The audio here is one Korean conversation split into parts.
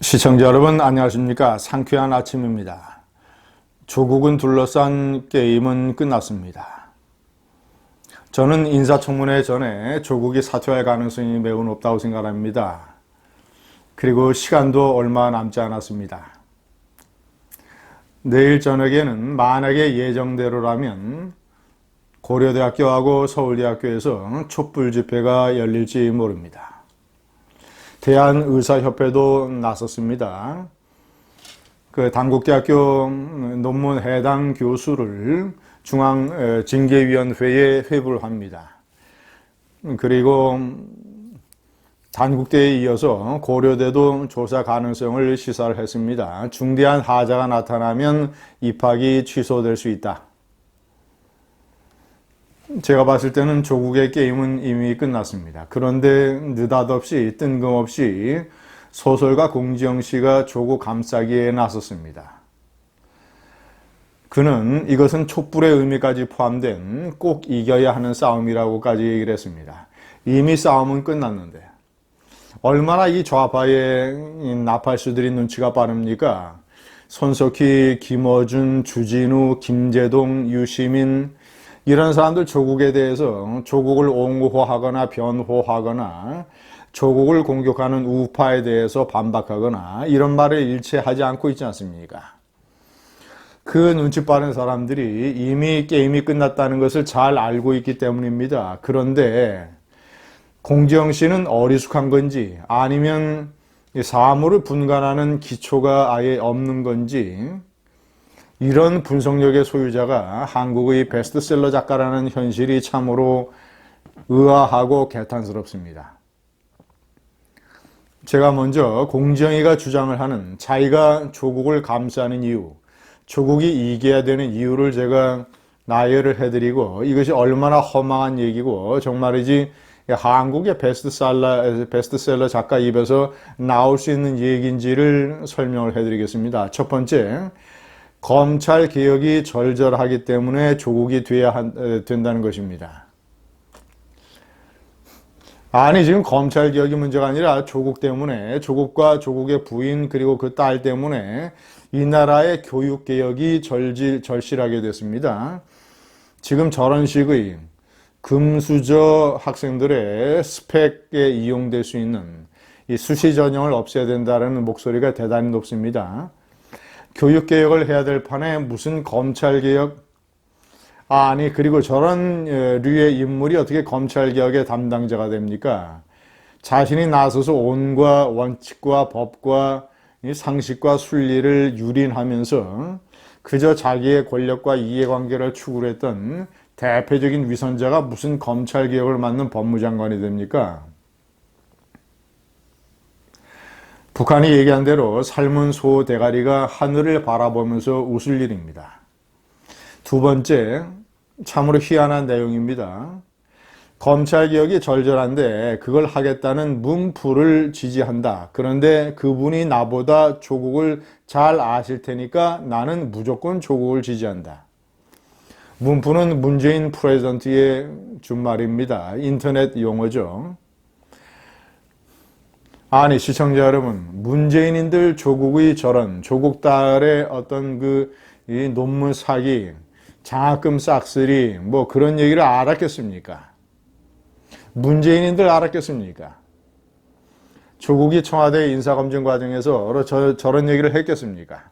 시청자 여러분 안녕하십니까? 상쾌한 아침입니다. 조국은 둘러싼 게임은 끝났습니다. 저는 인사청문회 전에 조국이 사퇴할 가능성이 매우 높다고 생각합니다. 그리고 시간도 얼마 남지 않았습니다. 내일 저녁에는 만약에 예정대로라면 고려대학교하고 서울대학교에서 촛불 집회가 열릴지 모릅니다. 대한의사협회도 나섰습니다. 단국대학교 논문 해당 교수를 중앙징계위원회에 회부를 합니다. 그리고 단국대에 이어서 고려대도 조사 가능성을 시사를 했습니다. 중대한 하자가 나타나면 입학이 취소될 수 있다. 제가 봤을 때는 조국의 게임은 이미 끝났습니다. 그런데 느닷없이 뜬금없이 소설가 공지영 씨가 조국 감싸기에 나섰습니다. 그는 이것은 촛불의 의미까지 포함된 꼭 이겨야 하는 싸움이라고까지 얘기를 했습니다. 이미 싸움은 끝났는데 얼마나 이 좌파의 나팔수들이 눈치가 빠릅니까? 손석희, 김어준, 주진우, 김재동, 유시민 이런 사람들 조국에 대해서 조국을 옹호하거나 변호하거나 조국을 공격하는 우파에 대해서 반박하거나 이런 말을 일체 하지 않고 있지 않습니까? 그 눈치 빠른 사람들이 이미 게임이 끝났다는 것을 잘 알고 있기 때문입니다. 그런데 공지영 씨는 어리숙한 건지 아니면 사물을 분간하는 기초가 아예 없는 건지 이런 분석력의 소유자가 한국의 베스트셀러 작가라는 현실이 참으로 의아하고 개탄스럽습니다. 제가 먼저 공지영이가 주장을 하는 자기가 조국을 감싸는 이유, 조국이 이겨야 되는 이유를 제가 나열을 해드리고 이것이 얼마나 허망한 얘기고 정말이지 한국의 베스트셀러 작가 입에서 나올 수 있는 얘기인지를 설명을 해드리겠습니다. 첫 번째, 검찰 개혁이 절절하기 때문에 조국이 된다는 것입니다. 아니 지금 검찰 개혁이 문제가 아니라 조국 때문에 조국과 조국의 부인 그리고 그 딸 때문에 이 나라의 교육 개혁이 절실하게 됐습니다. 지금 저런 식의 금수저 학생들의 스펙에 이용될 수 있는 이 수시 전형을 없애야 된다는 목소리가 대단히 높습니다. 교육개혁을 해야 될 판에 무슨 검찰개혁? 아니 그리고 저런 류의 인물이 어떻게 검찰개혁의 담당자가 됩니까? 자신이 나서서 온과 원칙과 법과 상식과 순리를 유린하면서 그저 자기의 권력과 이해관계를 추구를 했던 대표적인 위선자가 무슨 검찰개혁을 맡는 법무장관이 됩니까? 북한이 얘기한 대로 삶은 소 대가리가 하늘을 바라보면서 웃을 일입니다. 두 번째, 참으로 희한한 내용입니다. 검찰개혁이 절절한데 그걸 하겠다는 문프를 지지한다. 그런데 그분이 나보다 조국을 잘 아실 테니까 나는 무조건 조국을 지지한다. 문프는 문재인 프레지던트의 준말입니다. 인터넷 용어죠. 아니 시청자 여러분, 문재인인들 조국의 저런 조국 딸의 어떤 이 논문 사기, 장학금 싹쓸이 뭐 그런 얘기를 알았겠습니까? 문재인인들 알았겠습니까? 조국이 청와대 인사검증 과정에서 저런 얘기를 했겠습니까?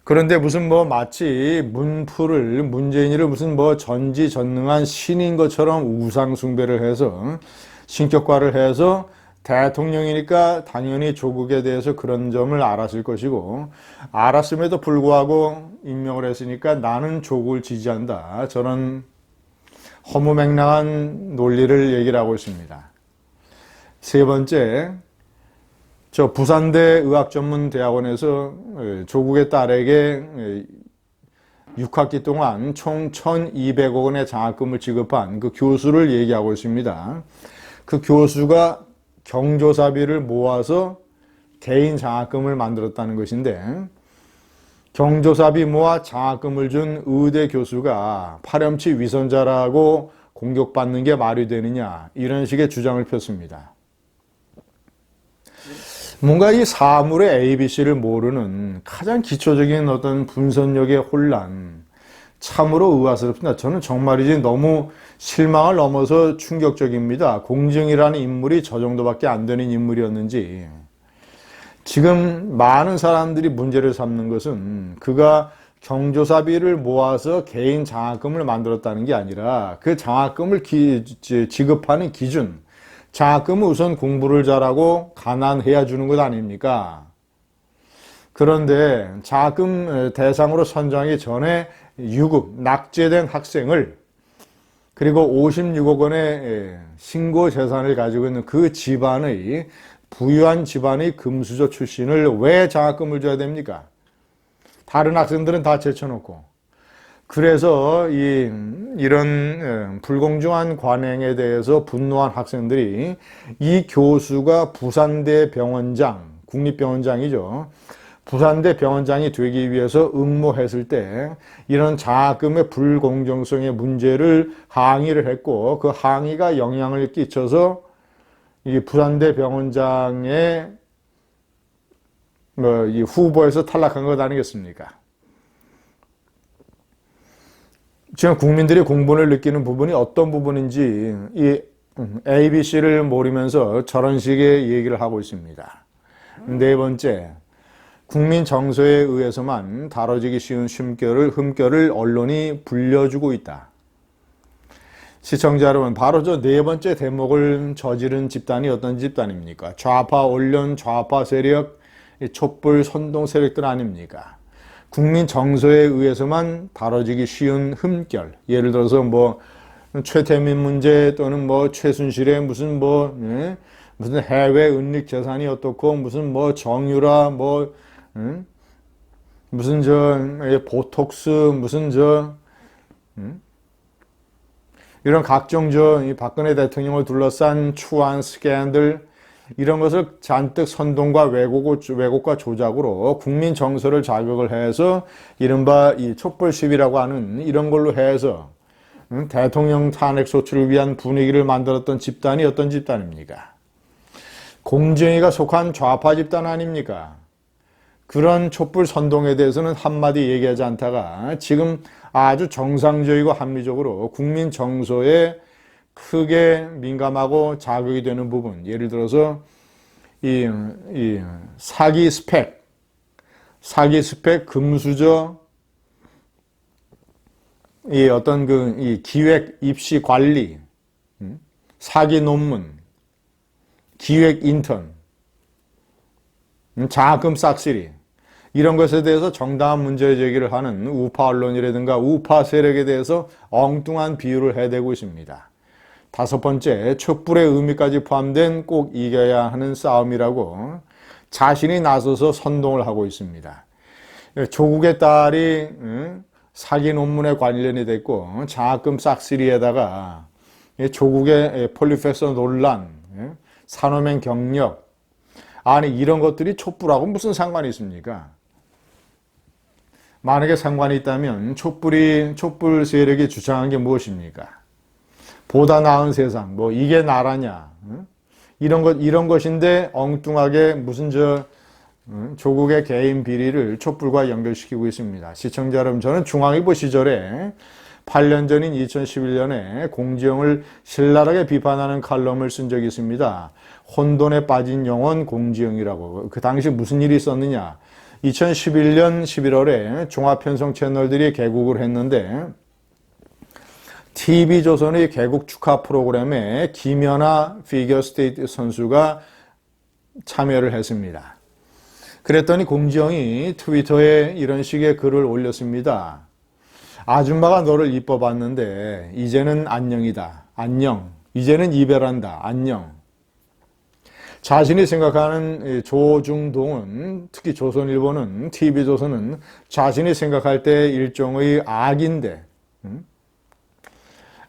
그런데 무슨 마치 문재인이를 무슨 전지전능한 신인 것처럼 우상숭배를 해서 신격화를 해서 대통령이니까 당연히 조국에 대해서 그런 점을 알았을 것이고 알았음에도 불구하고 임명을 했으니까 나는 조국을 지지한다. 저런 허무맹랑한 논리를 얘기를 하고 있습니다. 세 번째, 저 부산대 의학전문대학원에서 조국의 딸에게 6학기 동안 총 1,200억 원의 장학금을 지급한 그 교수를 얘기하고 있습니다. 그 교수가 경조사비를 모아서 개인 장학금을 만들었다는 것인데 경조사비 모아 장학금을 준 의대 교수가 파렴치 위선자라고 공격받는 게 말이 되느냐 이런 식의 주장을 폈습니다. 뭔가 이 사물의 ABC를 모르는 가장 기초적인 어떤 분석력의 혼란, 참으로 의아스럽습니다. 저는 정말이지 너무 실망을 넘어서 충격적입니다. 공정이라는 인물이 저 정도밖에 안 되는 인물이었는지. 지금 많은 사람들이 문제를 삼는 것은 그가 경조사비를 모아서 개인 장학금을 만들었다는 게 아니라 그 장학금을 지급하는 기준, 장학금은 우선 공부를 잘하고 가난해야 주는 것 아닙니까? 그런데 장학금 대상으로 선정하기 전에 유급, 낙제된 학생을 그리고 56억 원의 신고 재산을 가지고 있는 그 집안의 부유한 집안의 금수저 출신을 왜 장학금을 줘야 됩니까? 다른 학생들은 다 제쳐놓고. 그래서 이런 불공정한 관행에 대해서 분노한 학생들이 이 교수가 부산대 병원장, 국립병원장이죠. 부산대 병원장이 되기 위해서 응모했을 때 이런 장학금의 불공정성의 문제를 항의를 했고 그 항의가 영향을 끼쳐서 이 부산대 병원장의 이 후보에서 탈락한 것 아니겠습니까? 지금 국민들이 공분을 느끼는 부분이 어떤 부분인지 이 ABC를 모르면서 저런 식의 얘기를 하고 있습니다. 네 번째, 국민 정서에 의해서만 다뤄지기 쉬운 흠결을 언론이 불려주고 있다. 시청자 여러분, 바로 저 네 번째 대목을 저지른 집단이 어떤 집단입니까? 좌파 언론, 좌파 세력, 촛불 선동 세력들 아닙니까? 국민 정서에 의해서만 다뤄지기 쉬운 흠결. 예를 들어서 뭐 최태민 문제 또는 뭐 최순실의 무슨 무슨 해외 은닉 재산이 어떻고 무슨 뭐 정유라 무슨 보톡스 무슨 이런 각종 이 박근혜 대통령을 둘러싼 추한 스캔들 이런 것을 잔뜩 선동과 왜곡과 조작으로 국민 정서를 자극을 해서 이른바 이 촛불 시위라고 하는 이런 걸로 해서 대통령 탄핵 소추를 위한 분위기를 만들었던 집단이 어떤 집단입니까? 공정위가 속한 좌파 집단 아닙니까? 그런 촛불 선동에 대해서는 한마디 얘기하지 않다가 지금 아주 정상적이고 합리적으로 국민 정서에 크게 민감하고 자극이 되는 부분, 예를 들어서 이 사기 스펙, 금수저, 이 어떤 이 기획 입시 관리, 사기 논문, 기획 인턴, 장학금 싹쓸이 이런 것에 대해서 정당한 문제 제기를 하는 우파 언론이라든가 우파 세력에 대해서 엉뚱한 비유를 해대고 있습니다. 다섯 번째, 촛불의 의미까지 포함된 꼭 이겨야 하는 싸움이라고 자신이 나서서 선동을 하고 있습니다. 조국의 딸이 사기 논문에 관련이 됐고 장학금 싹쓸이에다가 조국의 폴리페서 논란, 산호맹 경력, 아니 이런 것들이 촛불하고 무슨 상관이 있습니까? 만약에 상관이 있다면 촛불 세력이 주장한 게 무엇입니까? 보다 나은 세상, 이게 나라냐, 이런 것인데 엉뚱하게 무슨 조국의 개인 비리를 촛불과 연결시키고 있습니다. 시청자 여러분, 저는 중앙일보 시절에 8년 전인 2011년에 공지영을 신랄하게 비판하는 칼럼을 쓴 적이 있습니다. 혼돈에 빠진 영혼 공지영이라고. 그 당시 무슨 일이 있었느냐. 2011년 11월에 종합편성 채널들이 개국을 했는데 TV조선의 개국 축하 프로그램에 김연아 피겨스케이트 선수가 참여를 했습니다. 그랬더니 공지영이 트위터에 이런 식의 글을 올렸습니다. 아줌마가 너를 이뻐봤는데 이제는 안녕이다. 안녕. 이제는 이별한다. 안녕. 자신이 생각하는 조중동은, 특히 조선일보는, TV조선은 자신이 생각할 때 일종의 악인데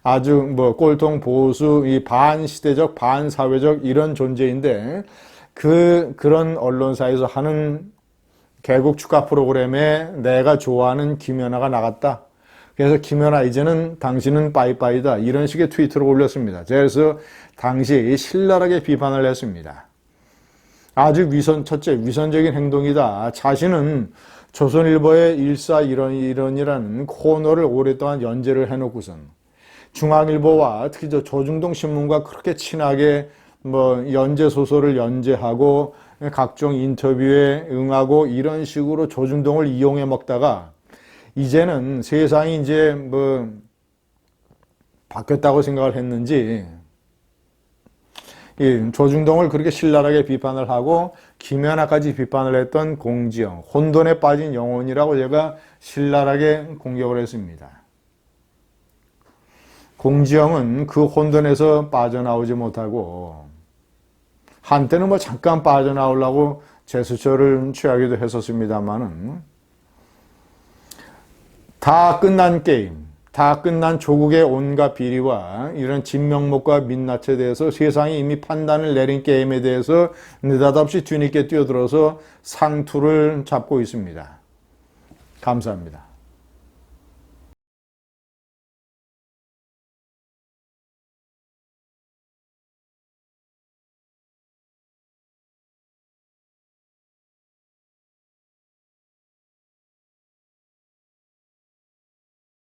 아주 꼴통 보수, 이 반시대적, 반사회적 이런 존재인데 그런 언론사에서 하는 개국 축하 프로그램에 내가 좋아하는 김연아가 나갔다. 그래서 김연아 이제는 당신은 빠이빠이다. 이런 식의 트위터를 올렸습니다. 그래서 당시 신랄하게 비판을 했습니다. 아주 첫째, 위선적인 행동이다. 자신은 조선일보의 일사일원이라는 코너를 오랫동안 연재를 해놓고선 중앙일보와 특히 조중동 신문과 그렇게 친하게 연재 소설을 연재하고 각종 인터뷰에 응하고 이런 식으로 조중동을 이용해 먹다가 이제는 세상이 이제 바뀌었다고 생각을 했는지 이 조중동을 그렇게 신랄하게 비판을 하고 김연아까지 비판을 했던 공지영, 혼돈에 빠진 영혼이라고 제가 신랄하게 공격을 했습니다. 공지영은 그 혼돈에서 빠져나오지 못하고 한때는 잠깐 빠져나오려고 제스처를 취하기도 했었습니다만은 다 끝난 게임, 다 끝난 조국의 온갖 비리와 이런 진명목과 민낯에 대해서 세상이 이미 판단을 내린 게임에 대해서 느닷없이 뒤늦게 뛰어들어서 상투를 잡고 있습니다. 감사합니다.